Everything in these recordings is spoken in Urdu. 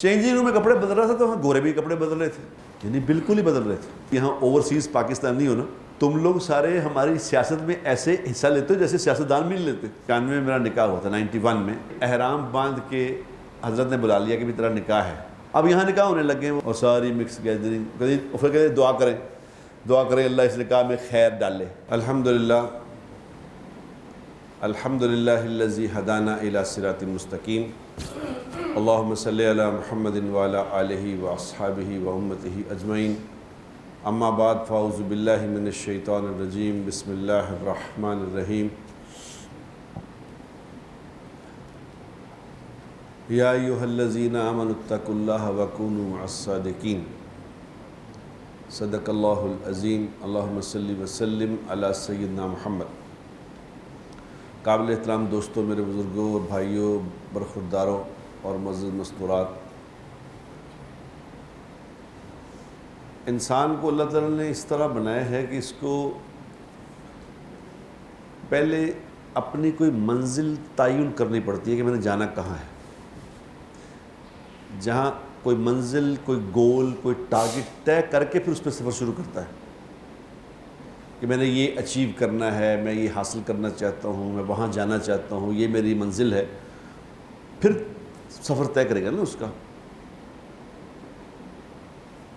چینجنگ روم میں کپڑے بدل رہا تھا تو وہاں گورے بھی کپڑے بدل رہے تھے، یعنی بالکل ہی بدل رہے تھے۔ یہاں اوورسیز پاکستانی ہو نا، تم لوگ سارے ہماری سیاست میں ایسے حصہ لیتے ہو جیسے سیاستدان بھی نہیں لیتے۔ 91 میں میرا نکاح ہوا تھا، 91 میں احرام باندھ کے حضرت نے بلا لیا کہ بھی تیرا نکاح ہے، اب یہاں نکاح ہونے لگے اور ساری مکس گیدرنگ، پھر کہتے دعا کریں اللہ اس نکاح میں خیر ڈالے۔ الحمدللہ الذی ہدانا الی صراط مستقیم، اللہم صلی علی محمد وعلی آلہ واصحابہ وامتہ اجمعین، اما بعد فاعوذ باللہ من الشیطان الرجیم، بسم اللہ الرحمن الرحیم۔ یا ایہا الذین آمنوا اتقوا اللہ وکونوا مع الصادقین، صدق اللہ العظیم۔ اللہم صلی وسلم علی سیدنا محمد۔ قابل احترام دوستوں، میرے بزرگوں اور بھائیوں، برخورداروں اور معزز مستورات، انسان کو اللہ تعالیٰ نے اس طرح بنایا ہے کہ اس کو پہلے اپنی کوئی منزل تعین کرنی پڑتی ہے کہ میں نے جانا کہاں ہے۔ جہاں کوئی منزل، کوئی گول، کوئی ٹارگٹ طے کر کے پھر اس پہ سفر شروع کرتا ہے کہ میں نے یہ اچیو کرنا ہے، میں یہ حاصل کرنا چاہتا ہوں، میں وہاں جانا چاہتا ہوں، یہ میری منزل ہے، پھر سفر طے کرے گا نا اس کا۔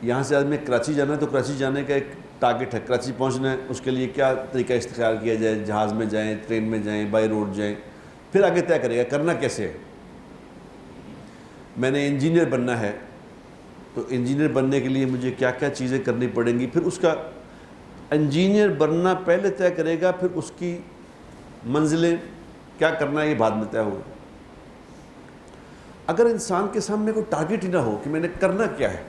یہاں سے آدمی کراچی جانا ہے تو کراچی جانے کا ایک ٹارگٹ ہے، کراچی پہنچنا ہے، اس کے لیے کیا طریقہ اختیار کیا جائے، جہاز میں جائیں، ٹرین میں جائیں، بائی روڈ جائیں، پھر آگے طے کرے گا کرنا کیسے ہے۔ میں نے انجینئر بننا ہے تو انجینئر بننے کے لیے مجھے کیا کیا چیزیں کرنی پڑیں گی، پھر اس کا انجینئر بننا پہلے طے کرے گا، پھر اس کی منزلیں کیا کرنا ہے یہ بعد میں طے ہوگا۔ اگر انسان کے سامنے کوئی ٹارگٹ ہی نہ ہو کہ میں نے کرنا کیا ہے،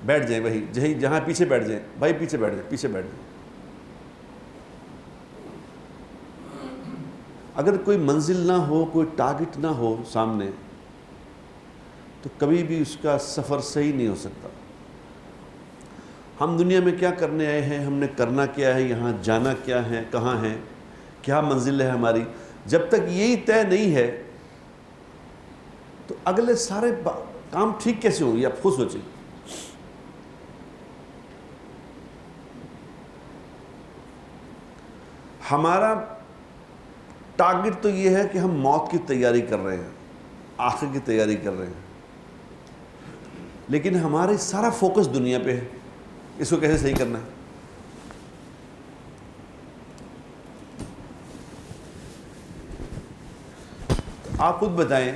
بیٹھ جائیں وہی جہاں پیچھے بیٹھ جائیں، بھائی پیچھے بیٹھ جائیں۔ اگر کوئی منزل نہ ہو، کوئی ٹارگٹ نہ ہو سامنے، تو کبھی بھی اس کا سفر صحیح نہیں ہو سکتا۔ ہم دنیا میں کیا کرنے آئے ہیں، ہم نے کرنا کیا ہے، یہاں جانا کیا ہے، کہاں ہے، کیا منزل ہے ہماری، جب تک یہی طے نہیں ہے تو اگلے سارے کام ٹھیک کیسے ہوں گے، آپ خود سوچیں۔ ہمارا ٹارگٹ تو یہ ہے کہ ہم موت کی تیاری کر رہے ہیں، آخر کی تیاری کر رہے ہیں، لیکن ہمارے سارا فوکس دنیا پہ ہے، اس کو کیسے صحیح کرنا ہے۔ آپ خود بتائیں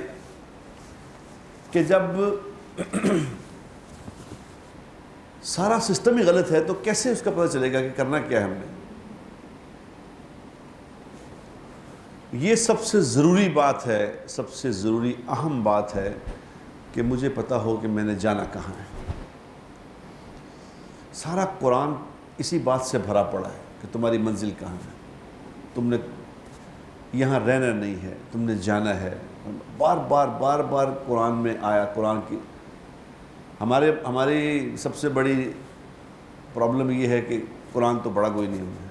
کہ جب سارا سسٹم ہی غلط ہے تو کیسے اس کا پتہ چلے گا کہ کرنا کیا ہے ہم نے۔ یہ سب سے ضروری بات ہے، سب سے ضروری اہم بات ہے کہ مجھے پتہ ہو کہ میں نے جانا کہاں ہے۔ سارا قرآن اسی بات سے بھرا پڑا ہے کہ تمہاری منزل کہاں ہے، تم نے یہاں رہنا نہیں ہے، تم نے جانا ہے۔ بار بار قرآن میں آیا۔ قرآن کی ہماری سب سے بڑی پرابلم یہ ہے کہ قرآن تو پڑھا کوئی نہیں ہم نے۔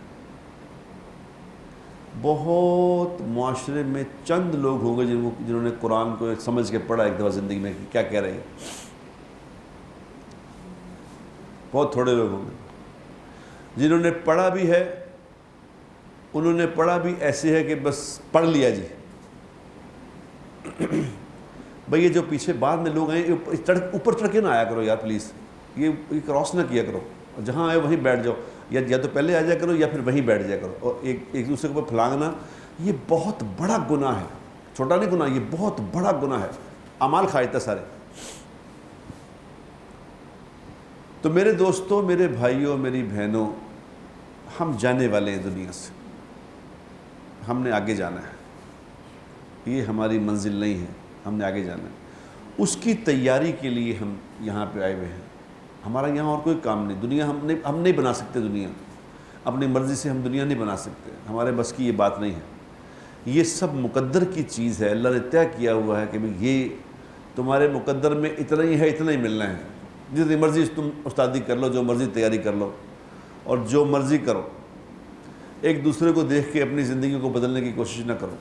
بہت معاشرے میں چند لوگ ہوں گے جنہوں نے قرآن کو سمجھ کے پڑھا ایک دفعہ زندگی میں کہ کیا کہہ رہے ہیں، بہت تھوڑے لوگ ہوں گے۔ جنہوں نے پڑھا بھی ہے، انہوں نے پڑھا بھی ایسے ہے کہ بس پڑھ لیا جی۔ بھئی یہ جو پیچھے بعد میں لوگ آئیں، اوپر چڑھ کے نہ آیا کرو یار پلیز، یہ کراس نہ کیا کرو، جہاں آئے وہیں بیٹھ جاؤ، یا تو پہلے آ جایا کرو یا پھر وہیں بیٹھ جایا کرو۔ اور ایک دوسرے کے اوپر پھلانگنا یہ بہت بڑا گناہ ہے، چھوٹا نہیں گناہ، یہ بہت بڑا گناہ ہے، اعمال کھاتا سارے۔ تو میرے دوستوں، میرے بھائیوں، میری بہنوں، ہم جانے والے ہیں دنیا سے، ہم نے آگے جانا ہے، یہ ہماری منزل نہیں ہے، ہم نے آگے جانا ہے۔ اس کی تیاری کے لیے ہم یہاں پہ آئے ہوئے ہیں۔ ہمارا یہاں اور کوئی کام نہیں، دنیا ہم نہیں بنا سکتے، دنیا اپنی مرضی سے ہم دنیا نہیں بنا سکتے، ہمارے بس کی یہ بات نہیں ہے۔ یہ سب مقدر کی چیز ہے، اللہ نے طے کیا ہوا ہے کہ یہ تمہارے مقدر میں اتنا ہی ہے، اتنا ہی ملنا ہے۔ جتنی مرضی تم استادی کر لو، جو مرضی تیاری کر لو اور جو مرضی کرو، ایک دوسرے کو دیکھ کے اپنی زندگی کو بدلنے کی کوشش نہ کرو۔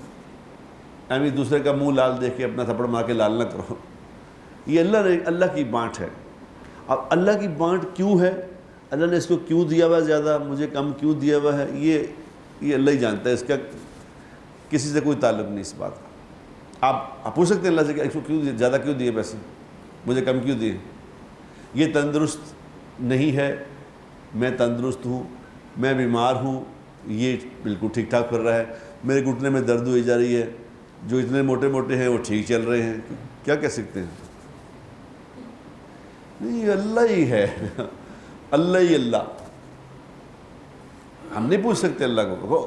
ایویں دوسرے کا منہ لال دیکھ کے اپنا تھپڑ مار کے لال نہ کرو. یہ اللہ کی بانٹ ہے. اب اللہ کی بانٹ کیوں ہے, اللہ نے اس کو کیوں دیا ہوا زیادہ, مجھے کم کیوں دیا ہوا ہے, یہ اللہ ہی جانتا ہے. اس کا کسی سے کوئی تعلق نہیں اس بات کا. آپ پوچھ سکتے ہیں اللہ سے کہ اس کو کیوں زیادہ کیوں دیے پیسے, مجھے کم کیوں دیے. یہ تندرست نہیں ہے, میں تندرست ہوں, میں بیمار ہوں, یہ بالکل ٹھیک ٹھاک پھر رہا ہے, میرے گھٹنے میں درد ہوئی جا رہی ہے, جو اتنے موٹے موٹے ہیں وہ ٹھیک چل رہے ہیں. کیا کہہ سکتے ہیں؟ نہیں, اللہ ہی ہے, اللہ ہی اللہ. ہم نہیں پوچھ سکتے اللہ کو.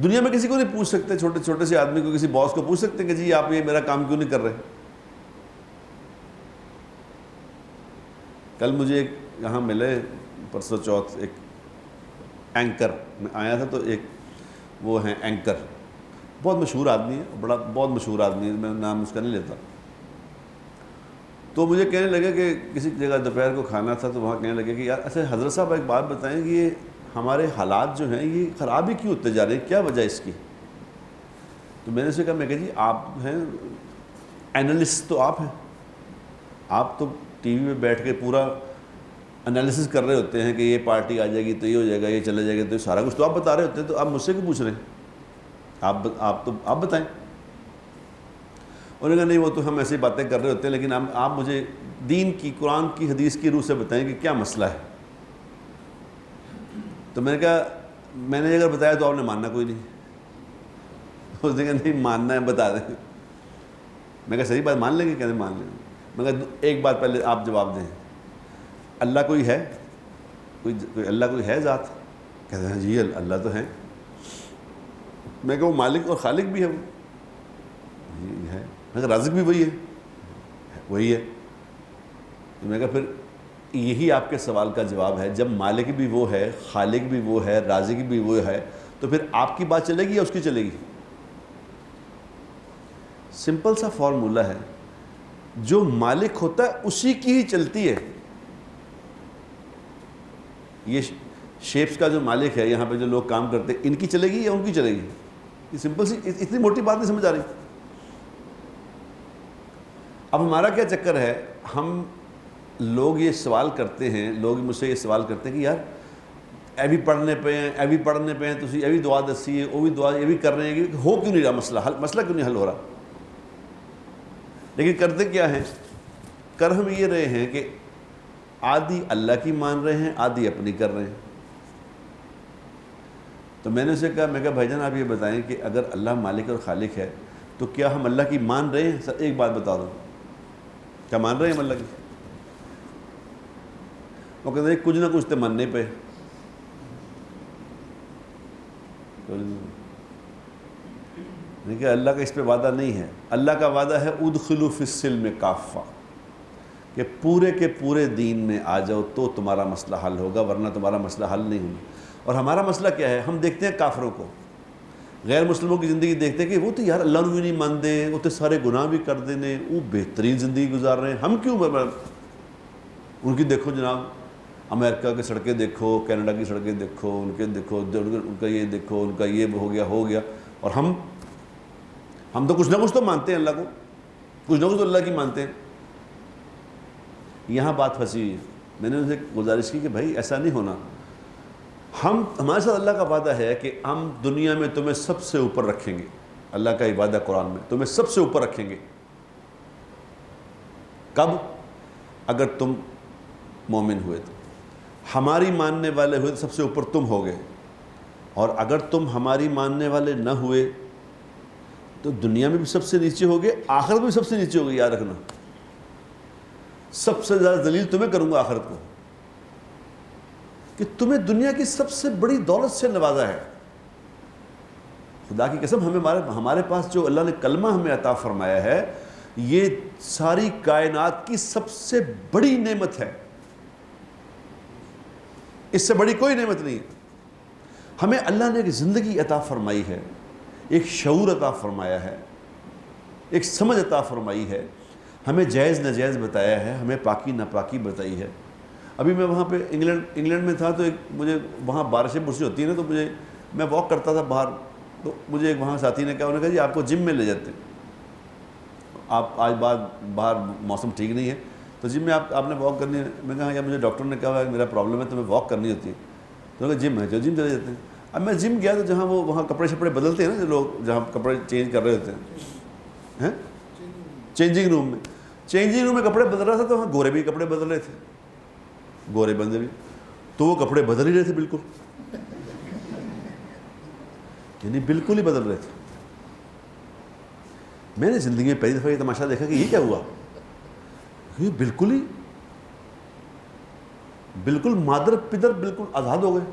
دنیا میں کسی کو نہیں پوچھ سکتے. چھوٹے چھوٹے سے آدمی کو, کسی باس کو پوچھ سکتے ہیں کہ جی آپ یہ میرا کام کیوں نہیں کر رہے. کل مجھے ایک یہاں ملے پرسوں چوتھ, ایک اینکر میں آیا تھا, تو ایک وہ ہیں اینکر, بہت مشہور آدمی ہے, بہت مشہور آدمی ہے, میں نام اس کا نہیں لیتا. تو مجھے کہنے لگے کہ کسی جگہ دوپہر کو کھانا تھا, تو وہاں کہنے لگے کہ یار اچھا حضرت صاحب ایک بات بتائیں کہ یہ ہمارے حالات جو ہیں یہ خراب ہی کیوں ہوتے جا رہے ہیں, کیا وجہ اس کی. تو میں نے اسے کہا, میں کہ جی آپ ہیں اینالسٹ, تو آپ ہیں, آپ تو ٹی وی پہ بیٹھ کے پورا انالیسس کر رہے ہوتے ہیں کہ یہ پارٹی آ جائے گی تو یہ ہو جائے گا, یہ چلے جائے گا, تو سارا کچھ تو آپ بتا رہے ہوتے ہیں, تو آپ مجھ سے کیوں پوچھ رہے ہیں, آپ بتائیں. انہوں نے کہا نہیں وہ تو ہم ایسی باتیں کر رہے ہوتے ہیں, لیکن آپ مجھے دین کی, قرآن کی, حدیث کی روح سے بتائیں کہ کیا مسئلہ ہے. تو میں نے کہا, میں نے اگر بتایا تو آپ نے ماننا کوئی نہیں. اس نے کہا نہیں ماننا ہے, بتا دیں. میں کہا صحیح بات, مان لیں گے, کہتے مان لیں گے. میں کہا ایک بات پہلے آپ جواب دیں, اللہ کوئی ہے, کوئی اللہ کوئی ہے ذات. کہتے ہیں جی اللہ تو ہے. میں کہا وہ مالک اور خالق بھی ہے, وہ ہے. میں کہا رازق بھی وہی ہے. تو میں کہا پھر یہی آپ کے سوال کا جواب ہے, جب مالک بھی وہ ہے, خالق بھی وہ ہے, رازق بھی وہ ہے, تو پھر آپ کی بات چلے گی یا اس کی چلے گی. سمپل سا فارمولہ ہے, جو مالک ہوتا ہے اسی کی ہی چلتی ہے. یہ شیپس کا جو مالک ہے, یہاں پہ جو لوگ کام کرتے ہیں, ان کی چلے گی یا ان کی چلے گی. یہ سمپل سی, اتنی موٹی بات نہیں سمجھ آ رہی. اب ہمارا کیا چکر ہے, ہم لوگ یہ سوال کرتے ہیں, لوگ مجھ سے یہ سوال کرتے ہیں کہ یار اے بھی پڑھنے پہ ہیں, تسی اے بھی دعا دسی ہے, وہ بھی دعا, یہ بھی کر رہے ہیں, کہ ہو کیوں نہیں رہا مسئلہ کیوں نہیں حل ہو رہا. لیکن کرتے کیا ہیں, کر ہم یہ رہے ہیں کہ آدھی اللہ کی مان رہے ہیں, آدھی اپنی کر رہے ہیں. تو میں نے اسے کہا, میں کہا بھائی جان آپ یہ بتائیں کہ اگر اللہ مالک اور خالق ہے تو کیا ہم اللہ کی مان رہے ہیں. سر ایک بات بتا دو, کیا مان رہے ہیں ہم اللہ کی. وہ کہتے ہیں کچھ نہ کچھ تو ماننے پہ. کہ اللہ کا اس پہ وعدہ نہیں ہے. اللہ کا وعدہ ہے ادخلوا فی السلم کافہ, کہ پورے کے پورے دین میں آ جاؤ تو تمہارا مسئلہ حل ہوگا, ورنہ تمہارا مسئلہ حل نہیں ہوگا. اور ہمارا مسئلہ کیا ہے, ہم دیکھتے ہیں کافروں کو, غیر مسلموں کی زندگی دیکھتے ہیں کہ وہ تو یار اللہ نے بھی نہیں مانتے, وہ تو سارے گناہ بھی کر دینے, وہ بہترین زندگی گزار رہے ہیں, ہم کیوں. ان کی دیکھو جناب, امریکہ کی سڑکیں دیکھو, کینیڈا کی سڑکیں دیکھو, ان کے دیکھو, ان کا یہ دیکھو, ان کا یہ ہو گیا. اور ہم تو کچھ نہ کچھ تو مانتے ہیں اللہ کو, کچھ نہ کچھ تو اللہ کی مانتے ہیں. یہاں بات پھنسی ہوئی ہے. میں نے ان سے گزارش کی کہ بھائی ایسا نہیں ہونا. ہمارے ساتھ اللہ کا وعدہ ہے کہ ہم دنیا میں تمہیں سب سے اوپر رکھیں گے. اللہ کا وعدہ قرآن میں, تمہیں سب سے اوپر رکھیں گے. کب؟ اگر تم مومن ہوئے تو. ہماری ماننے والے ہوئے تو سب سے اوپر تم ہو گئے, اور اگر تم ہماری ماننے والے نہ ہوئے تو دنیا میں بھی سب سے نیچے ہو گئے, آخرت میں بھی سب سے نیچے ہو گئے. یاد رکھنا, سب سے زیادہ ذلیل تمہیں کروں گا آخرت کو, کہ تمہیں دنیا کی سب سے بڑی دولت سے نوازا ہے. خدا کی قسم, ہمارے پاس جو اللہ نے کلمہ ہمیں عطا فرمایا ہے, یہ ساری کائنات کی سب سے بڑی نعمت ہے. اس سے بڑی کوئی نعمت نہیں. ہمیں اللہ نے ایک زندگی عطا فرمائی ہے, ایک شعور عطا فرمایا ہے, ایک سمجھ عطا فرمائی ہے, ہمیں جائز ناجائز بتایا ہے, ہمیں پاکی ناپاکی بتائی ہے. ابھی میں وہاں پہ انگلینڈ میں تھا, تو مجھے وہاں بارشیں برشیں ہوتی ہیں نا, تو میں واک کرتا تھا باہر, تو مجھے ایک وہاں ساتھی نے کہا, انہوں نے کہا جی آپ کو جم میں لے جاتے ہیں. آپ آج باہر موسم ٹھیک نہیں ہے تو جم میں آپ نے واک کرنی ہے. میں کہا یار مجھے ڈاکٹر نے کہا ہے میرا پرابلم ہے تو میں واک کرنی ہوتی ہے. تو میں کہا جم ہے جو جم چلے جاتے ہیں. اب میں جم گیا تو جہاں وہاں کپڑے شپڑے بدلتے ہیں نا جو لوگ جہاں کپڑے چینج کر رہے ہوتے ہیں چینجنگ روم میں کپڑے بدل رہا تھا تو وہاں گورے بھی کپڑے بدل رہے تھے, گورے بندے بھی, تو وہ کپڑے بدل ہی رہے تھے بالکل, یعنی بالکل ہی بدل رہے تھے. میں نے زندگی میں پہلی دفعہ یہ تماشا دیکھا کہ یہ کیا ہوا, یہ بالکل مادر پدر بالکل آزاد ہو گئے,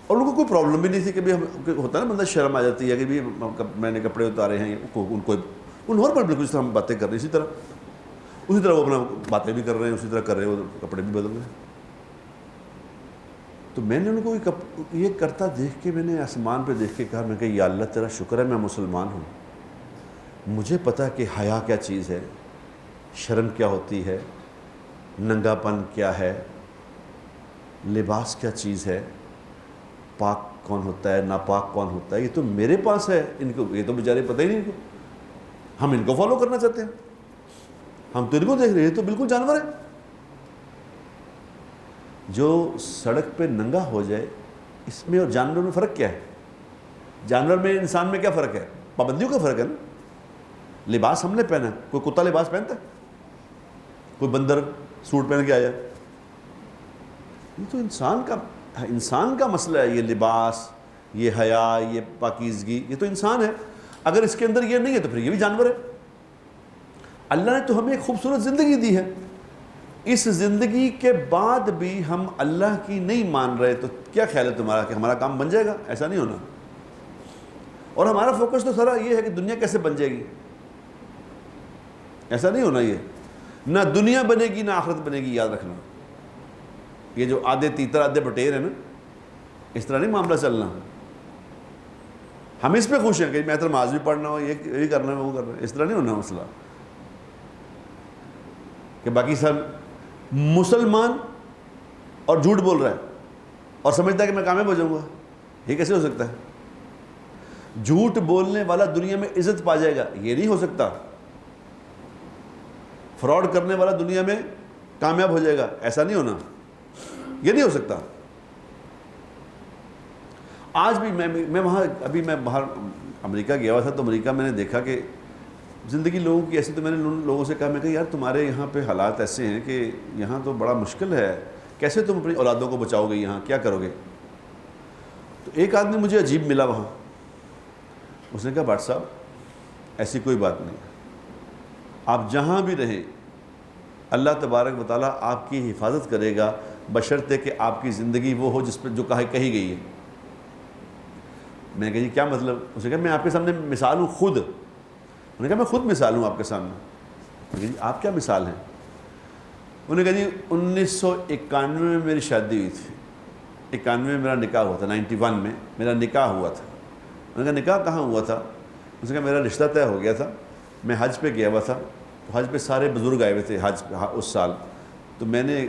اور ان کو کوئی پرابلم بھی نہیں تھی کہ بھی ہوتا ہے نا بندہ شرم آ جاتی ہے کہ بھی میں نے کپڑے اتارے ہیں, ان کو نارمل بالکل جس طرح ہم باتیں کر رہے ہیں اسی طرح وہ اپنا باتیں بھی کر رہے ہیں, اسی طرح کر رہے ہیں, وہ کپڑے بھی بدل رہے ہیں. تو میں نے ان کو یہ کرتا دیکھ کے میں نے آسمان پہ دیکھ کے کہا, میں کہ یا اللہ تیرا شکر ہے میں مسلمان ہوں, مجھے پتہ کہ حیا کیا چیز ہے, شرم کیا ہوتی ہے, ننگا پن کیا ہے, لباس کیا چیز ہے, پاک کون ہوتا ہے ناپاک کون ہوتا ہے, یہ تو میرے پاس ہے, ان کو یہ تو بیچارے پتہ ہی نہیں, ان کو ہم ان کو فالو کرنا چاہتے ہیں, ہم تو ان کو دیکھ رہے ہیں, تو بالکل جانور ہے. جو سڑک پہ ننگا ہو جائے اس میں اور جانور میں فرق کیا ہے؟ جانور میں انسان میں کیا فرق ہے؟ پابندیوں کا فرق ہے نا. لباس ہم نے پہنا, کوئی کتا لباس پہنتا ہے, کوئی بندر سوٹ پہن کے آیا, یہ تو انسان کا مسئلہ ہے. یہ لباس, یہ حیا, یہ پاکیزگی, یہ تو انسان ہے. اگر اس کے اندر یہ نہیں ہے تو پھر یہ بھی جانور ہے. اللہ نے تو ہمیں ایک خوبصورت زندگی دی ہے, اس زندگی کے بعد بھی ہم اللہ کی نہیں مان رہے, تو کیا خیال ہے تمہارا کہ ہمارا کام بن جائے گا؟ ایسا نہیں ہونا. اور ہمارا فوکس تو سارا یہ ہے کہ دنیا کیسے بن جائے گی, ایسا نہیں ہونا. یہ نہ دنیا بنے گی نہ آخرت بنے گی, یاد رکھنا. یہ جو آدھے تیتر آدھے بٹیر ہیں نا, اس طرح نہیں معاملہ چلنا. ہم اس پہ خوش ہیں کہ میں تو نماز بھی پڑھنا ہو, یہ کرنا ہے وہ کرنا ہے, اس طرح نہیں ہونا مسئلہ. کہ باقی سب مسلمان اور جھوٹ بول رہا ہے اور سمجھتا ہے کہ میں کامیاب ہو جاؤں گا, یہ کیسے ہو سکتا ہے؟ جھوٹ بولنے والا دنیا میں عزت پا جائے گا, یہ نہیں ہو سکتا. فراڈ کرنے والا دنیا میں کامیاب ہو جائے گا, ایسا نہیں ہونا, یہ نہیں ہو سکتا. آج بھی میں وہاں ابھی میں باہر امریکہ گیا ہوا تھا, تو امریکہ میں نے دیکھا کہ زندگی لوگوں کی ایسی. تو میں نے ان لوگوں سے کہا, میں کہ یار تمہارے یہاں پہ حالات ایسے ہیں کہ یہاں تو بڑا مشکل ہے, کیسے تم اپنی اولادوں کو بچاؤ گے, یہاں کیا کرو گے؟ تو ایک آدمی مجھے عجیب ملا وہاں, اس نے کہا بھٹ صاحب ایسی کوئی بات نہیں, آپ جہاں بھی رہیں اللہ تبارک و تعالیٰ آپ کی حفاظت کرے گا, بشرطے کہ آپ کی زندگی وہ ہو جس پہ جو کہی گئی ہے. میں نے کہا جی کیا مطلب؟ اس نے کہا میں آپ کے سامنے مثال ہوں خود. انہوں نے کہا میں خود مثال ہوں آپ کے سامنے. میں نے کہا جی آپ کیا مثال ہیں؟ انہوں نے کہا جی 1991 میں میری شادی ہوئی تھی, 91 میں میرا نکاح ہوا تھا, 91 میں میرا نکاح ہوا تھا. انہوں نے کہا نکاح کہاں ہوا تھا؟ اس نے کہا میرا رشتہ طے ہو گیا تھا, میں حج پہ گیا ہوا تھا, تو حج پہ سارے بزرگ آئے ہوئے تھے حج اس سال. تو میں نے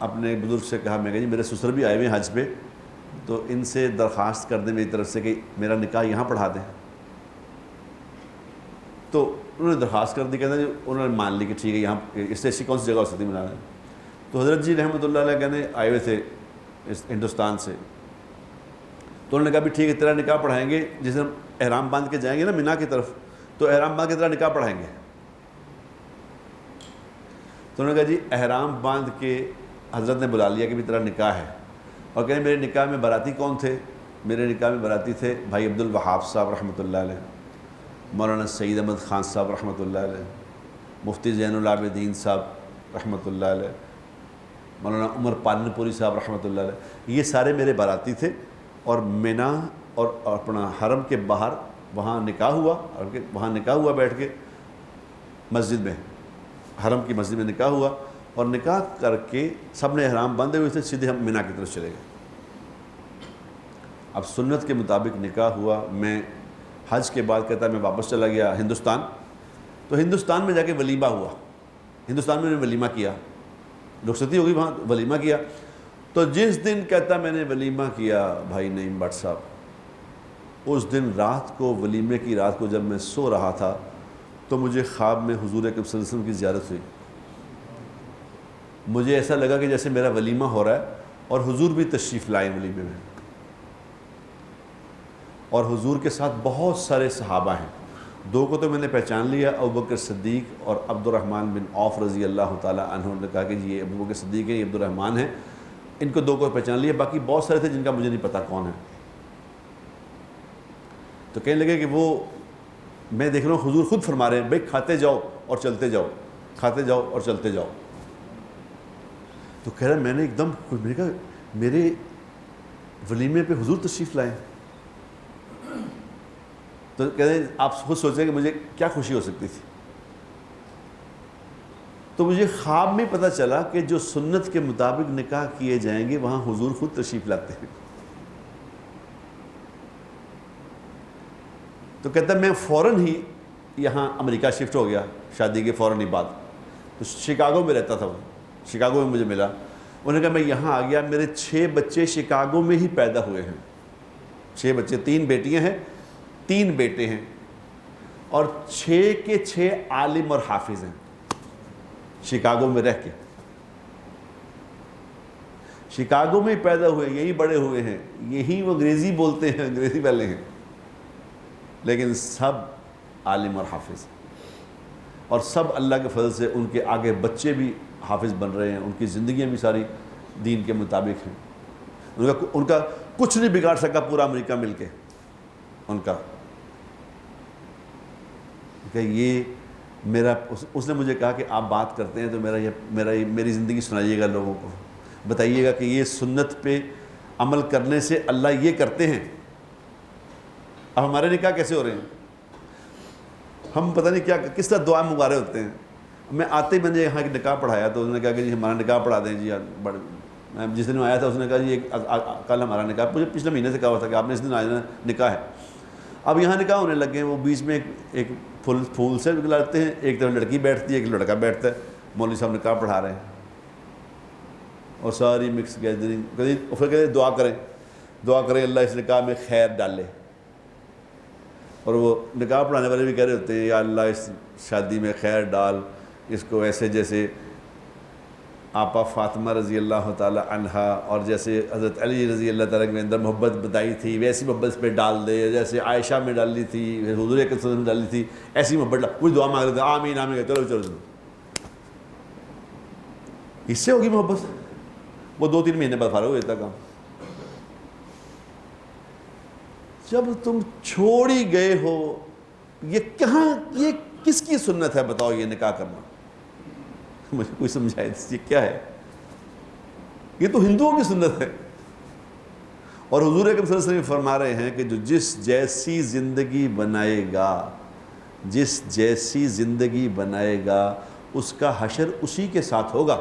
اپنے بزرگ سے کہا, میں کہا جی میرے سسر بھی آئے ہوئے ہیں حج پہ, تو ان سے درخواست کر دیں میری طرف سے کہ میرا نکاح یہاں پڑھا دیں. تو انہوں نے درخواست کر دی, کہتے ہیں انہوں نے مان لی کہ ٹھیک ہے یہاں اس سے ایسی کون سی جگہ ہو سکتی بنانا ہے. تو حضرت جی رحمۃ اللہ علیہ کہنے آئے ہوئے تھے اس ہندوستان سے, تو انہوں نے کہا بھی ٹھیک ہے تیرا نکاح پڑھائیں گے, جس دن احرام باندھ کے جائیں گے نا مینا کی طرف, تو احرام باندھ کے تیرا نکاح پڑھائیں گے. تو انہوں نے کہا جی احرام باندھ کے حضرت نے بلا لیا کہ بھی تیرا نکاح ہے, اور کہیں میرے نکاح میں باراتی کون تھے؟ میرے نکاح میں باراتی تھے بھائی عبد الوہاب صاحب رحمۃ اللہ علیہ, مولانا سعید احمد خان صاحب رحمۃ اللہ علیہ, مفتی زین العابدین صاحب رحمۃ اللہ علیہ, مولانا عمر پالن پوری صاحب رحمۃ اللہ علیہ. یہ سارے میرے باراتی تھے, اور مینا اور اپنا حرم کے باہر وہاں نکاح ہوا, اور وہاں نکاح ہوا بیٹھ کے مسجد میں, حرم کی مسجد میں نکاح ہوا, اور نکاح کر کے سب نے احرام باندھے ہوئے تھے, سیدھے ہم مینا کی طرف چلے گئے. اب سنت کے مطابق نکاح ہوا, میں حج کے بعد کہتا ہے میں واپس چلا گیا ہندوستان, تو ہندوستان میں جا کے ولیمہ ہوا, ہندوستان میں نے ولیمہ کیا, رخصتی ہوگی وہاں ولیمہ کیا. تو جس دن کہتا میں نے ولیمہ کیا بھائی نعیم بٹ صاحب, اس دن رات کو ولیمے کی رات کو جب میں سو رہا تھا تو مجھے خواب میں حضور اکرم صلی اللہ علیہ وسلم کی زیارت ہوئی. مجھے ایسا لگا کہ جیسے میرا ولیمہ ہو رہا ہے اور حضور بھی تشریف لائے ولیمے میں, اور حضور کے ساتھ بہت سارے صحابہ ہیں. 2 کو تو میں نے پہچان لیا, ابوبکر صدیق اور عبد الرحمن بن عوف رضی اللہ تعالیٰ عنہ. نے کہا کہ یہ ابوبکر صدیق ہے, یہ عبد الرحمن ہے. ان کو 2 کو پہچان لیا, باقی بہت سارے تھے جن کا مجھے نہیں پتا کون ہے. تو کہنے لگے کہ وہ میں دیکھ رہا ہوں حضور خود فرما رہے ہیں بھائی کھاتے جاؤ اور چلتے جاؤ, کھاتے جاؤ اور چلتے جاؤ. تو کہہ رہا میں نے ایک دم میں نے کہا میرے ولیمے پہ حضور تشریف لائے. تو کہہ رہے ہیں آپ خود سوچیں کہ مجھے کیا خوشی ہو سکتی تھی. تو مجھے خواب میں پتہ چلا کہ جو سنت کے مطابق نکاح کیے جائیں گے وہاں حضور خود تشریف لاتے ہیں. تو کہتا ہے میں فوراً ہی یہاں امریکہ شفٹ ہو گیا شادی کے فوراً ہی بعد. تو شکاگو میں رہتا تھا وہ, شکاگو میں مجھے ملا. انہوں نے کہا میں یہاں آ گیا, میرے 6 بچے شکاگو میں ہی پیدا ہوئے ہیں. 6 بچے, 3 بیٹیاں ہیں 3 بیٹے ہیں, اور 6 کے 6 عالم اور حافظ ہیں شکاگو میں رہ کے. شکاگو میں ہی پیدا ہوئے, یہی بڑے ہوئے ہیں, یہی وہ انگریزی بولتے ہیں, انگریزی والے ہیں, لیکن سب عالم اور حافظ, اور سب اللہ کے فضل سے ان کے آگے بچے بھی حافظ بن رہے ہیں. ان کی زندگیاں بھی ساری دین کے مطابق ہیں. ان کا کچھ نہیں بگاڑ سکا پورا امریکہ مل کے ان کا. کہ یہ میرا اس نے مجھے کہا کہ آپ بات کرتے ہیں تو میری زندگی سنائیے گا لوگوں کو, بتائیے گا کہ یہ سنت پہ عمل کرنے سے اللہ یہ کرتے ہیں. اب ہمارے نکاح کیسے ہو رہے ہیں, ہم پتہ نہیں کیا کس طرح دعا منگا رہے ہوتے ہیں. میں آتے ہی میں نے یہاں ایک نکاح پڑھایا تو انہوں نے کہا کہ جی ہمارا نکاح پڑھا دیں جی. میں جس دن آیا تھا اس نے کہا جی کل ہمارا نکاح, مجھے پچھلے مہینے سے کہا ہوا تھا کہ آپ نے اس دن آیا نکاح ہے. اب یہاں نکاح ہونے لگے ہیں, وہ بیچ میں ایک پھول سے لاتے ہیں, ایک طرف لڑکی بیٹھتی ہے ایک لڑکا بیٹھتا ہے, مولوی صاحب نکاح پڑھا رہے ہیں, اور ساری مکس گیدرنگ. پھر کہتے دعا کریں اللہ اس نکاح میں خیر ڈالے. اور وہ نکاح پڑھانے والے بھی کہہ رہے ہوتے ہیں یا اللہ اس شادی میں خیر ڈال, اس کو ایسے جیسے آپا فاطمہ رضی اللہ تعالی عنہا اور جیسے حضرت علی رضی اللہ تعالیٰ کے اندر محبت بتائی تھی ویسی محبت اس پہ ڈال دے, جیسے عائشہ میں ڈالی تھی, حضور اکرم صلی اللہ علیہ وسلم میں ڈالی تھی, ایسی محبت ڈال. کوئی دعا مانگ رہے تھے آمین آمین, چلو اس سے ہوگی محبت. وہ 2-3 مہینے بعد فارغ ہو جاتا کام. جب تم چھوڑ ہی گئے ہو, یہ کہاں, یہ کس کی سنت ہے بتاؤ یہ نکاح کرنا؟ مجھے کوئی سمجھائے یہ کیا ہے؟ یہ تو ہندوؤں کی سنت ہے. اور حضور اکرم صلی اللہ علیہ وسلم فرما رہے ہیں کہ جو جس جیسی زندگی بنائے گا, جس جیسی زندگی بنائے گا اس کا حشر اسی کے ساتھ ہوگا.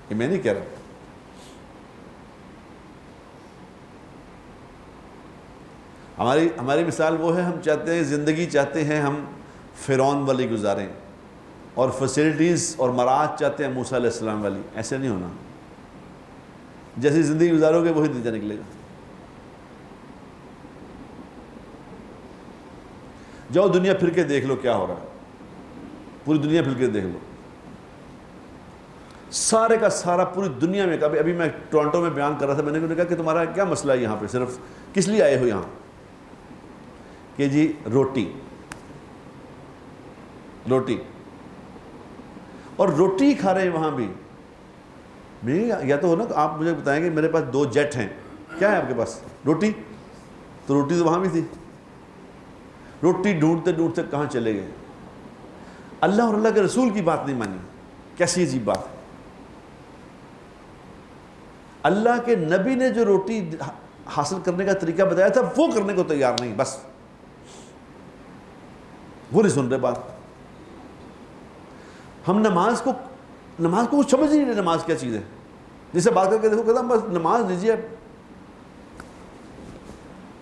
یہ میں نہیں کہہ رہا. ہماری مثال وہ ہے, ہم چاہتے ہیں زندگی چاہتے ہیں ہم فرعون والی گزاریں, اور فیسلٹیز اور مراعات چاہتے ہیں موسیٰ علیہ السلام والی. ایسے نہیں ہونا. جیسی زندگی گزارو گے وہی نتیجہ نکلے گا. جاؤ دنیا پھر کے دیکھ لو کیا ہو رہا ہے, پوری دنیا پھر کے دیکھ لو, سارے کا سارا پوری دنیا میں. ابھی میں ٹورانٹو میں بیان کر رہا تھا, میں نے کہا کہ تمہارا کیا مسئلہ ہے یہاں پہ, صرف کس لیے آئے ہو یہاں؟ کہ جی روٹی, اور روٹی کھا رہے ہیں وہاں بھی. میں یا تو ہو نا, آپ مجھے بتائیں کہ میرے پاس 2 جیٹ ہیں, کیا ہے آپ کے پاس؟ روٹی. تو روٹی تو وہاں بھی تھی. روٹی ڈھونڈتے ڈھونڈتے کہاں چلے گئے. اللہ اور اللہ کے رسول کی بات نہیں مانی. کیسی عجیب بات ہے. اللہ کے نبی نے جو روٹی حاصل کرنے کا طریقہ بتایا تھا وہ کرنے کو تیار نہیں, بس وہ نہیں سن رہے بات. ہم نماز کو کچھ سمجھ نہیں رہے. نماز کیا چیز ہے؟ جسے بات کر کے دیکھو کہتا ہوں بس نماز لیجیے.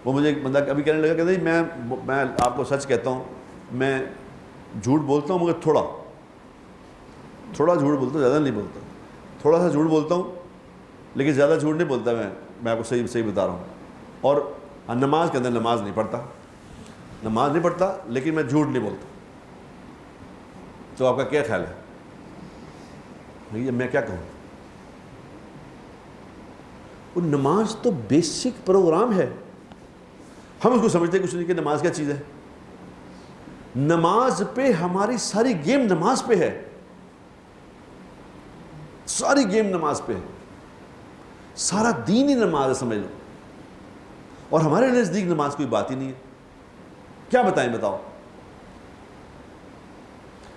وہ مجھے ایک بندہ ابھی کہنے لگا کہ میں آپ کو سچ کہتا ہوں, میں جھوٹ بولتا ہوں مگر تھوڑا جھوٹ بولتا ہوں, زیادہ نہیں بولتا. تھوڑا سا جھوٹ بولتا ہوں لیکن زیادہ جھوٹ نہیں بولتا. میں آپ کو صحیح بتا رہا ہوں. اور نماز کے اندر نماز نہیں پڑھتا. نماز نہیں پڑھتا لیکن میں جھوٹ نہیں بولتا، تو آپ کا کیا خیال ہے؟ بھئی میں کیا کہوں؟ وہ نماز تو بیسک پروگرام ہے، ہم اس کو سمجھتے کچھ نہیں کہ نماز کیا چیز ہے۔ نماز پہ ہماری ساری گیم نماز پہ ہے، ساری گیم نماز پہ ہے، سارا دین ہی نماز ہے سمجھ لو، اور ہمارے نزدیک نماز کوئی بات ہی نہیں ہے۔ کیا بتائیں؟ بتاؤ،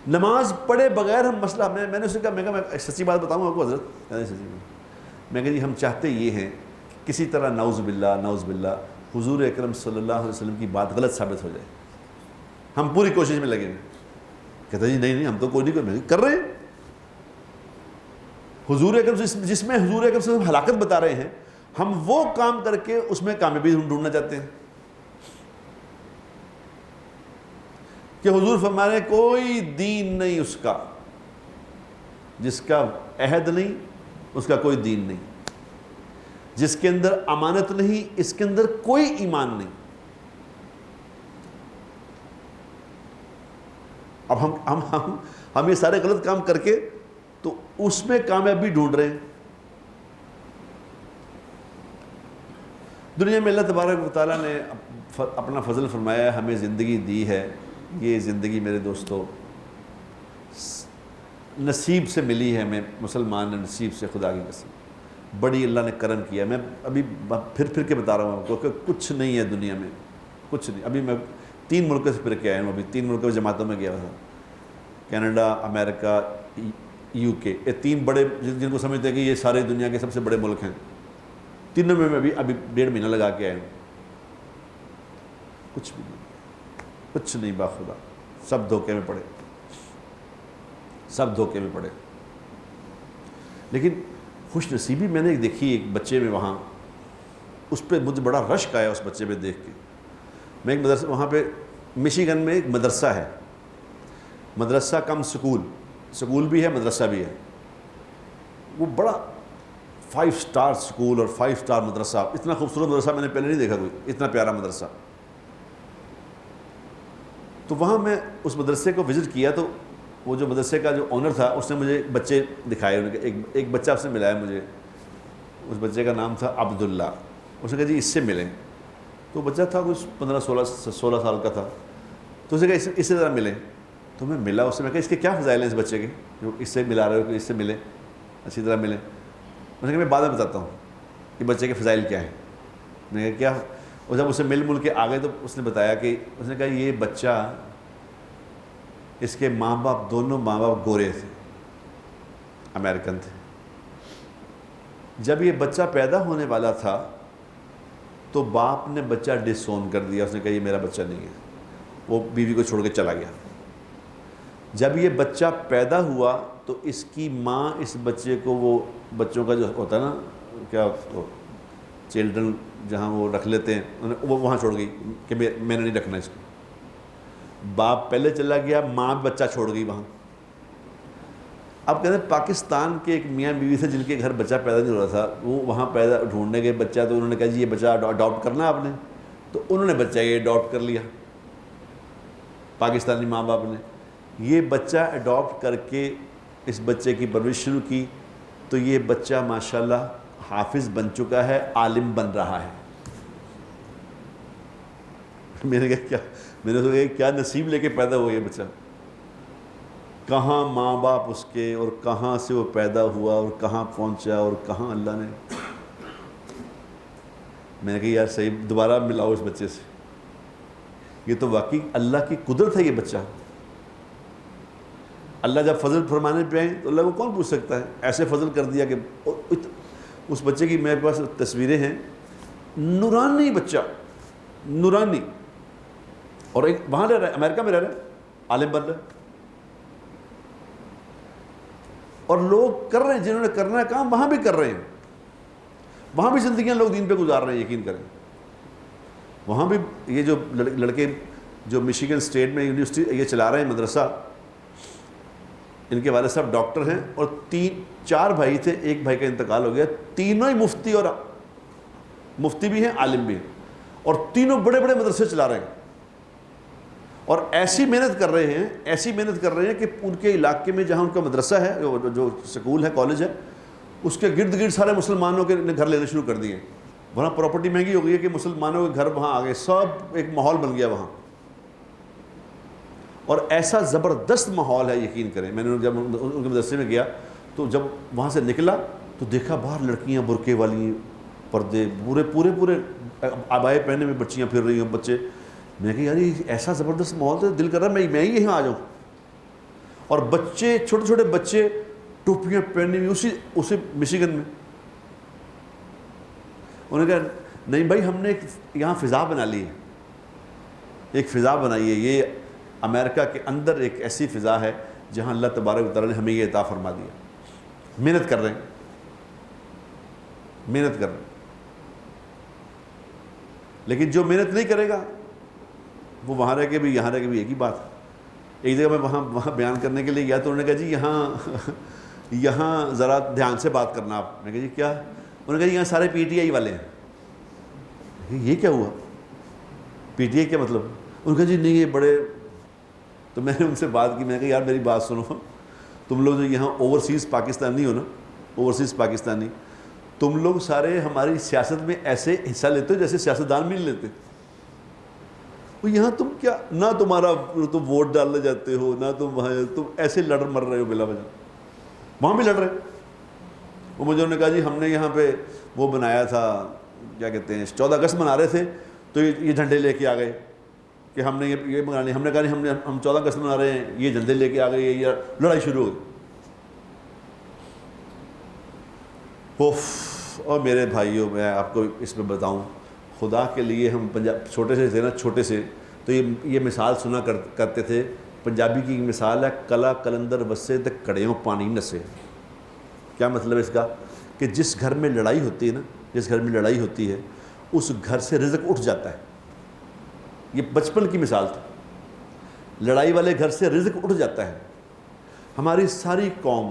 نماز پڑھے بغیر ہم مسئلہ، میں نے اسے کہا، میں ایک سچی بات بتاؤں آپ کو حضرت، میں کہا جی ہم چاہتے یہ ہیں کسی طرح نعوذ باللہ حضور اکرم صلی اللہ علیہ وسلم کی بات غلط ثابت ہو جائے، ہم پوری کوشش میں لگے ہیں۔ کہتا جی نہیں ہم تو کوئی نہیں کر رہے ہیں، حضور اکرم جس میں حضور اکرم صلی اللہ علیہ وسلم ہلاکت بتا رہے ہیں، ہم وہ کام کر کے اس میں کامیابی ڈھونڈنا چاہتے ہیں کہ حضور فرما رہے ہیں کوئی دین نہیں اس کا جس کا عہد نہیں، اس کا کوئی دین نہیں، جس کے اندر امانت نہیں، اس کے اندر کوئی ایمان نہیں۔ اب ہم یہ سارے غلط کام کر کے تو اس میں کامیابی ڈھونڈ رہے ہیں۔ دنیا میں اللہ تبارک و تعالیٰ نے اپنا فضل فرمایا ہے، ہمیں زندگی دی ہے، یہ زندگی میرے دوستو نصیب سے ملی ہے، ہمیں مسلمان نے نصیب سے، خدا کی قسم بڑی اللہ نے کرم کیا۔ میں ابھی پھر کے بتا رہا ہوں کیونکہ کچھ نہیں ہے دنیا میں، کچھ نہیں۔ ابھی میں 3 ملکوں سے پھر کے آیا ہوں، ابھی 3 ملکوں جماعتوں میں گیا تھا، کینیڈا، امریکہ، UK، یہ 3 بڑے جن کو سمجھتے ہیں کہ یہ سارے دنیا کے سب سے بڑے ملک ہیں، تینوں میں ابھی 1.5 مہینہ لگا کے آیا ہوں۔ کچھ بھی نہیں، کچھ نہیں، باخدا سب دھوکے میں پڑے، سب دھوکے میں پڑے۔ لیکن خوش نصیبی میں نے دیکھی ایک بچے میں، وہاں اس پہ مجھے بڑا رشک آیا اس بچے پہ دیکھ کے۔ میں ایک مدرسہ، وہاں پہ مشیگن میں ایک مدرسہ ہے، مدرسہ کم سکول بھی ہے، مدرسہ بھی ہے، وہ بڑا 5 سٹار سکول اور 5 سٹار مدرسہ، اتنا خوبصورت مدرسہ میں نے پہلے نہیں دیکھا کوئی، اتنا پیارا مدرسہ۔ تو وہاں میں اس مدرسے کو وزٹ کیا، تو وہ جو مدرسے کا جو آنر تھا اس نے مجھے بچے دکھائے، ایک بچہ اس نے ملایا مجھے، اس بچے کا نام تھا عبداللہ۔ اس نے کہا جی اس سے ملیں، تو بچہ تھا کچھ 15-16 سال کا تھا، تو اسے کہا اس سے ذرا ملیں۔ تو میں ملا اس سے، میں کہا اس کے کیا فضائل ہیں اس بچے کے جو اس سے ملا رہے ہو کہ اس سے ملیں، اچھی طرح ملیں۔ اس نے کہا میں بعد میں بتاتا ہوں کہ بچے کے فضائل کیا ہیں۔ میں نے کہا کیا؟ اور جب اسے مل کے آ گئے تو اس نے بتایا کہ اس نے کہا یہ بچہ، اس کے ماں باپ، دونوں ماں باپ گورے تھے، امریکن تھے۔ جب یہ بچہ پیدا ہونے والا تھا تو باپ نے بچہ ڈس اون کر دیا، اس نے کہا یہ میرا بچہ نہیں ہے، وہ بیوی کو چھوڑ کے چلا گیا۔ جب یہ بچہ پیدا ہوا تو اس کی ماں اس بچے کو، وہ بچوں کا جو ہوتا ہے نا کیا چلڈرن جہاں وہ رکھ لیتے ہیں، وہ وہاں چھوڑ گئی کہ میں نے نہیں رکھنا اس کو۔ باپ پہلے چلا گیا، ماں بچہ چھوڑ گئی وہاں۔ اب کہتے ہیں پاکستان کے ایک میاں بیوی تھے جن کے گھر بچہ پیدا نہیں ہو رہا تھا، وہ وہاں پیدا ڈھونڈنے گئے بچہ، تو انہوں نے کہا جی یہ بچہ اڈاپٹ کرنا آپ نے، تو انہوں نے بچہ یہ اڈاپٹ کر لیا، پاکستانی ماں باپ نے۔ یہ بچہ اڈاپٹ کر کے اس بچے کی پرورش شروع کی، تو یہ بچہ ماشاءاللہ حافظ بن چکا ہے، عالم بن رہا ہے۔ میں نے کہا کیا نصیب لے کے پیدا ہوا یہ بچہ، کہاں ماں باپ اس کے، اور کہاں سے وہ پیدا ہوا اور کہاں پہنچا، اور کہاں اللہ نے۔ میں نے کہا یار صحیح، دوبارہ ملاؤ اس بچے سے، یہ تو واقعی اللہ کی قدرت ہے یہ بچہ۔ اللہ جب فضل فرمانے پہ آئیں تو اللہ کو کون پوچھ سکتا ہے؟ ایسے فضل کر دیا کہ اس بچے کی میرے پاس تصویریں ہیں، نورانی بچہ، نورانی، اور ایک وہاں رہ رہا ہے، امریکہ میں رہ رہا ہے، عالم بن رہا ہے، اور لوگ کر رہے ہیں، جنہوں نے کرنا ہے کام وہاں بھی کر رہے ہیں، وہاں بھی زندگیاں لوگ دین پہ گزار رہے ہیں، یقین کریں۔ وہاں بھی یہ جو لڑکے جو مشیگن اسٹیٹ میں یونیورسٹی یہ چلا رہے ہیں مدرسہ، ان کے والد صاحب ڈاکٹر ہیں، اور 4 بھائی تھے، ایک بھائی کا انتقال ہو گیا، تینوں ہی مفتی بھی ہیں، عالم بھی ہیں، اور تینوں بڑے بڑے مدرسے چلا رہے ہیں۔ اور ایسی محنت کر رہے ہیں کہ ان کے علاقے میں جہاں ان کا مدرسہ ہے، جو سکول ہے، کالج ہے، اس کے گرد گرد سارے مسلمانوں کے گھر لینے شروع کر دیے. وہاں پراپرٹی مہنگی ہو گئی ہے کہ مسلمانوں کے گھر وہاں آ گئے، سب ایک ماحول بن گیا وہاں. اور ایسا زبردست ماحول ہے، یقین کریں. میں نے جب ان کے مدرسے میں گیا تو جب وہاں سے نکلا تو دیکھا باہر لڑکیاں برقعے والی، پردے پورے عبائے پہنے میں بچیاں پھر رہی ہیں، بچے. میں کہا یار یہ ایسا زبردست ماحول تو دل کر رہا ہے میں ہی یہاں آ جاؤں. اور بچے، چھوٹے چھوٹے بچے ٹوپیاں پہنی ہوئی اسی مشیگن میں. انہوں نے کہا نہیں بھائی، ہم نے یہاں فضا بنا لی ہے، ایک فضا بنائی ہے. یہ امریکہ کے اندر ایک ایسی فضا ہے جہاں اللہ تبارک و تعالیٰ نے ہمیں یہ عطا فرما دیا. محنت کر رہے ہیں. لیکن جو محنت نہیں کرے گا وہ وہاں رہ کے بھی یہاں رہ کے بھی ایک ہی بات ہے. ایک جگہ میں وہاں بیان کرنے کے لیے گیا تو انہوں نے کہا جی یہاں ذرا دھیان سے بات کرنا آپ. میں کہا جی کیا؟ انہوں نے کہا جی یہاں سارے پی ٹی آئی والے ہیں. یہ کیا ہوا؟ پی ٹی آئی کیا مطلب؟ انہوں نے کہا جی نہیں یہ بڑے. تو میں نے ان سے بات کی. میں نے کہا یار میری بات سنو، تم لوگ جو یہاں اوورسیز پاکستانی ہو نا، اوورسیز پاکستانی، تم لوگ سارے ہماری سیاست میں ایسے حصہ لیتے ہو جیسے سیاستدان بھی نہیں لیتے. یہاں تم کیا، نہ تمہارا تم ووٹ ڈالنے جاتے ہو، نہ تم وہاں، تم ایسے لڑ مر رہے ہو بلا وجہ. وہاں بھی لڑ رہے. وہ مجھے انہوں نے کہا جی ہم نے یہاں پہ وہ بنایا تھا، کیا کہتے ہیں، 14 اگست منا رہے تھے تو یہ جھنڈے لے کے آ گئے کہ ہم نے یہ منگا لیا. ہم نے کہا نہیں ہم 14 اگست منا رہے ہیں، یہ جھنڈے لے کے آ گئے. یہ لڑائی شروع ہو گئی. اور میرے بھائیوں، میں آپ کو اس میں بتاؤں، خدا کے لیے ہم چھوٹے سے تھے نا، چھوٹے سے تو یہ مثال سنا کرتے تھے. پنجابی کی مثال ہے، کلا کلندر وسے تے کڑیوں پانی نسے. کیا مطلب ہے اس کا؟ کہ جس گھر میں لڑائی ہوتی ہے نا، جس گھر میں لڑائی ہوتی ہے اس گھر سے رزق اٹھ جاتا ہے. یہ بچپن کی مثال تھی. لڑائی والے گھر سے رزق اٹھ جاتا ہے. ہماری ساری قوم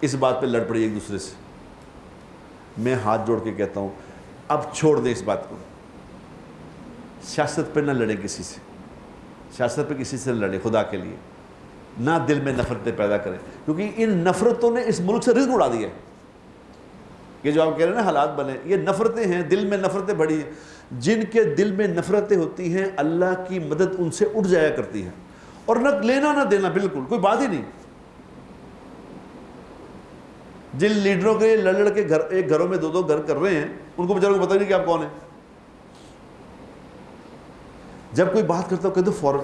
اس بات پہ لڑ پڑی ایک دوسرے سے. میں ہاتھ جوڑ کے کہتا ہوں اب چھوڑ دیں اس بات کو. سیاست پہ نہ لڑیں کسی سے، سیاست پہ کسی سے نہ لڑیں خدا کے لیے. نہ دل میں نفرتیں پیدا کریں، کیونکہ ان نفرتوں نے اس ملک سے رزق اڑا دیا ہے. یہ جو آپ کہہ رہے ہیں نا حالات بنے، یہ نفرتیں ہیں، دل میں نفرتیں بڑی ہیں. جن کے دل میں نفرتیں ہوتی ہیں اللہ کی مدد ان سے اٹھ جایا کرتی ہے. اور نہ لینا نہ دینا، بالکل کوئی بات ہی نہیں. جن لیڈروں کے لڑ کے ایک گھروں میں 2 گھر کر رہے ہیں، ان کو بیچاروں کو پتہ نہیں کہ آپ کون ہیں. جب کوئی بات کرتا ہوں کہ تو فوراً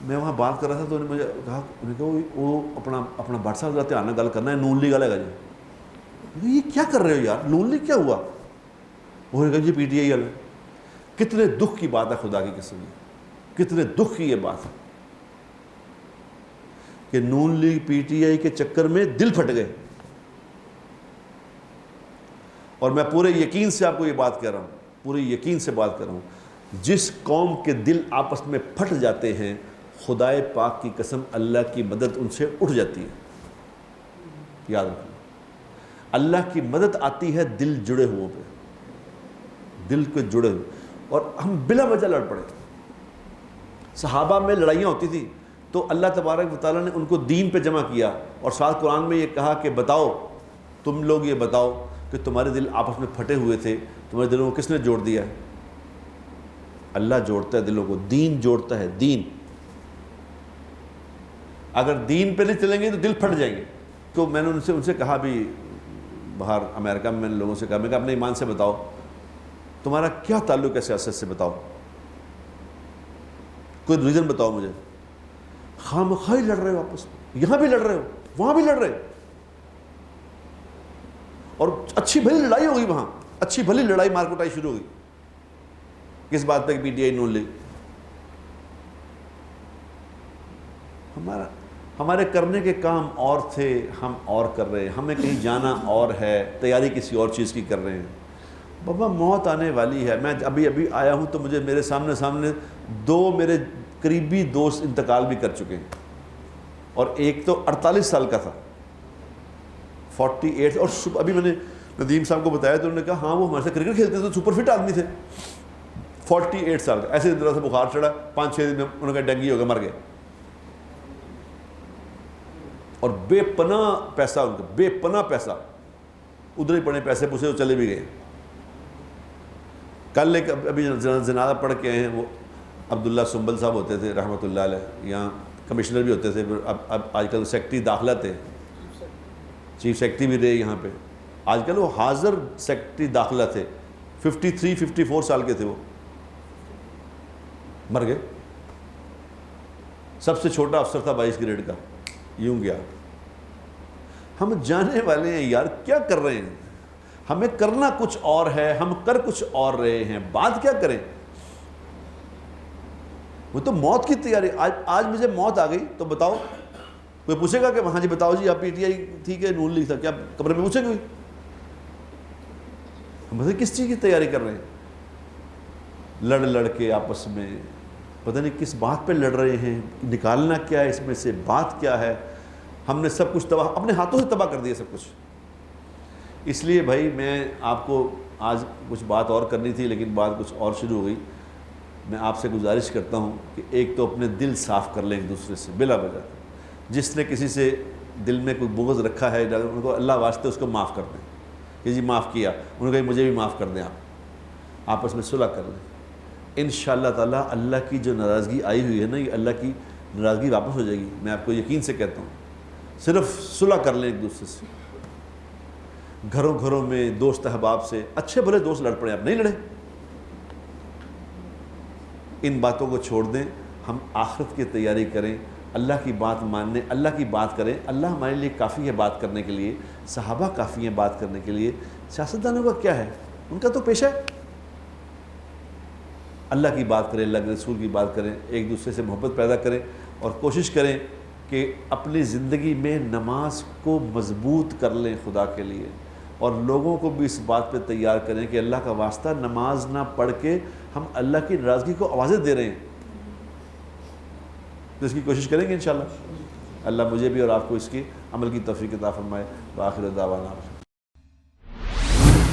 میں وہاں بات کر رہا تھا تو انہوں نے مجھے کہا کہ وہ اپنا بٹ صاحب ذرا دھیان نہ گل کرنا ہے، نون لیگ والا ہے جی. یہ کیا کر رہے ہو یار، نون لیگ کیا ہوا؟ وہ نے کہا جی پی ٹی آئی والا. کتنے دکھ کی بات ہے خدا کی قسم، کتنے دکھ کی یہ بات ہے کہ نون لیگ پی ٹی آئی کے چکر میں دل پھٹ گئے. اور میں پورے یقین سے آپ کو یہ بات کہہ رہا ہوں، پورے یقین سے بات کر رہا ہوں، جس قوم کے دل آپس میں پھٹ جاتے ہیں خدائے پاک کی قسم اللہ کی مدد ان سے اٹھ جاتی ہے. یاد رکھنا، اللہ کی مدد آتی ہے دل جڑے ہوئے پہ، دل کے جڑے ہوئے. اور ہم بلا وجہ لڑ پڑے. صحابہ میں لڑائیاں ہوتی تھیں تو اللہ تبارک و تعالیٰ نے ان کو دین پہ جمع کیا اور ساتھ قرآن میں یہ کہا کہ بتاؤ، تم لوگ یہ بتاؤ کہ تمہارے دل آپس میں پھٹے ہوئے تھے، تمہارے دلوں کو کس نے جوڑ دیا ہے؟ اللہ جوڑتا ہے دلوں کو، دین جوڑتا ہے، دین. اگر دین پہ نہیں چلیں گے تو دل پھٹ جائیں گے. تو میں نے ان سے کہا بھی، باہر امریکہ میں نے لوگوں سے کہا، میں کہا اپنے ایمان سے بتاؤ تمہارا کیا تعلق ہے سیاست سے، بتاؤ کوئی ریزن بتاؤ مجھے. خام خواہ لڑ رہے ہو آپس میں، یہاں بھی لڑ رہے ہو وہاں بھی لڑ رہے ہو. اور اچھی بھلی لڑائی ہوگی وہاں، اچھی بھلی لڑائی مارکوٹائی شروع ہوگی. کس بات پہ؟ PTI Noon League. ہمارے کرنے کے کام اور تھے، ہم اور کر رہے ہیں. ہمیں کہیں جانا اور ہے، تیاری کسی اور چیز کی کر رہے ہیں. بابا موت آنے والی ہے. میں ابھی آیا ہوں تو مجھے میرے سامنے 2 میرے قریبی دوست انتقال بھی کر چکے ہیں. اور ایک تو 48 سال کا تھا، 48. اور ابھی میں نے ندیم صاحب کو بتایا تو انہوں نے کہا ہاں وہ ہمارے سے کرکٹ کھیلتے تھے، سپر فٹ آدمی تھے. 48 سال کا، ایسے طرح سے بخار چڑھا، 5-6 دن میں انہوں کا ڈینگی ہو گیا، مر گئے. اور بے پناہ پیسہ ان کا، بے پناہ پیسہ، ادھر ہی پڑے پیسے پوسے وہ چلے بھی گئے. کل ایک ابھی جنازہ پڑھ کے آئے ہیں، وہ عبداللہ سنبل صاحب ہوتے تھے رحمۃ اللہ علیہ، یہاں کمشنر بھی ہوتے تھے، اب آج کل سیکٹری داخلہ تھے، چیف سیکٹری بھی رہے یہاں پہ. آج کل وہ حاضر سیکٹری داخلہ تھے، 53-54 سال کے تھے، وہ مر گئے. سب سے چھوٹا افسر تھا 22 گریڈ کا، یوں گیا. ہم جانے والے ہیں یار، کیا کر رہے ہیں؟ ہمیں کرنا کچھ اور ہے، ہم کر کچھ اور رہے ہیں، بات کیا کریں؟ وہ تو موت کی تیاری. آج مجھے موت آ گئی تو بتاؤ، کوئی پوچھے گا کہ ہاں جی بتاؤ جی آپ پی ٹی آئی تھی کہ نون لیگ تھا، کیا قبر میں پوچھے گے؟ ہم بتائیں کس چیز کی تیاری کر رہے ہیں؟ لڑ کے آپس میں پتہ نہیں کس بات پہ لڑ رہے ہیں، نکالنا کیا ہے اس میں سے، بات کیا ہے. ہم نے سب کچھ تباہ، اپنے ہاتھوں سے تباہ کر دیا سب کچھ. اس لیے بھائی میں آپ کو آج کچھ بات اور کرنی تھی، لیکن بات کچھ اور شروع ہو گئی. میں آپ سے گزارش کرتا ہوں کہ ایک تو اپنے دل صاف کر لیں ایک دوسرے سے بلا وجہ. جس نے کسی سے دل میں کوئی بغض رکھا ہے ان کو اللہ واسطے اس کو معاف کر دیں کہ جی معاف کیا، انہوں نے کہا مجھے بھی معاف کر دیں، آپ آپس میں صلح کر لیں. انشاءاللہ تعالیٰ اللہ کی جو ناراضگی آئی ہوئی ہے نا، یہ اللہ کی ناراضگی واپس ہو جائے گی. میں آپ کو یقین سے کہتا ہوں، صرف صلح کر لیں ایک دوسرے سے. گھروں میں دوست احباب سے، اچھے بھلے دوست لڑ پڑے، آپ نہیں لڑے. ان باتوں کو چھوڑ دیں، ہم آخرت کی تیاری کریں، اللہ کی بات ماننے، اللہ کی بات کریں. اللہ ہمارے لیے کافی ہے بات کرنے کے لیے، صحابہ کافی ہیں بات کرنے کے لیے. سیاستدانوں کا کیا ہے؟ ان کا تو پیشہ ہے. اللہ کی بات کریں، اللہ کے رسول کی بات کریں، ایک دوسرے سے محبت پیدا کریں، اور کوشش کریں کہ اپنی زندگی میں نماز کو مضبوط کر لیں خدا کے لیے، اور لوگوں کو بھی اس بات پہ تیار کریں کہ اللہ کا واسطہ نماز نہ پڑھ کے ہم اللہ کی ناراضگی کو آوازیں دے رہے ہیں. تو اس کی کوشش کریں گے انشاءاللہ. اللہ مجھے بھی اور آپ کو اس کی عمل کی توفیق عطا فرمائے. وآخر دعوانا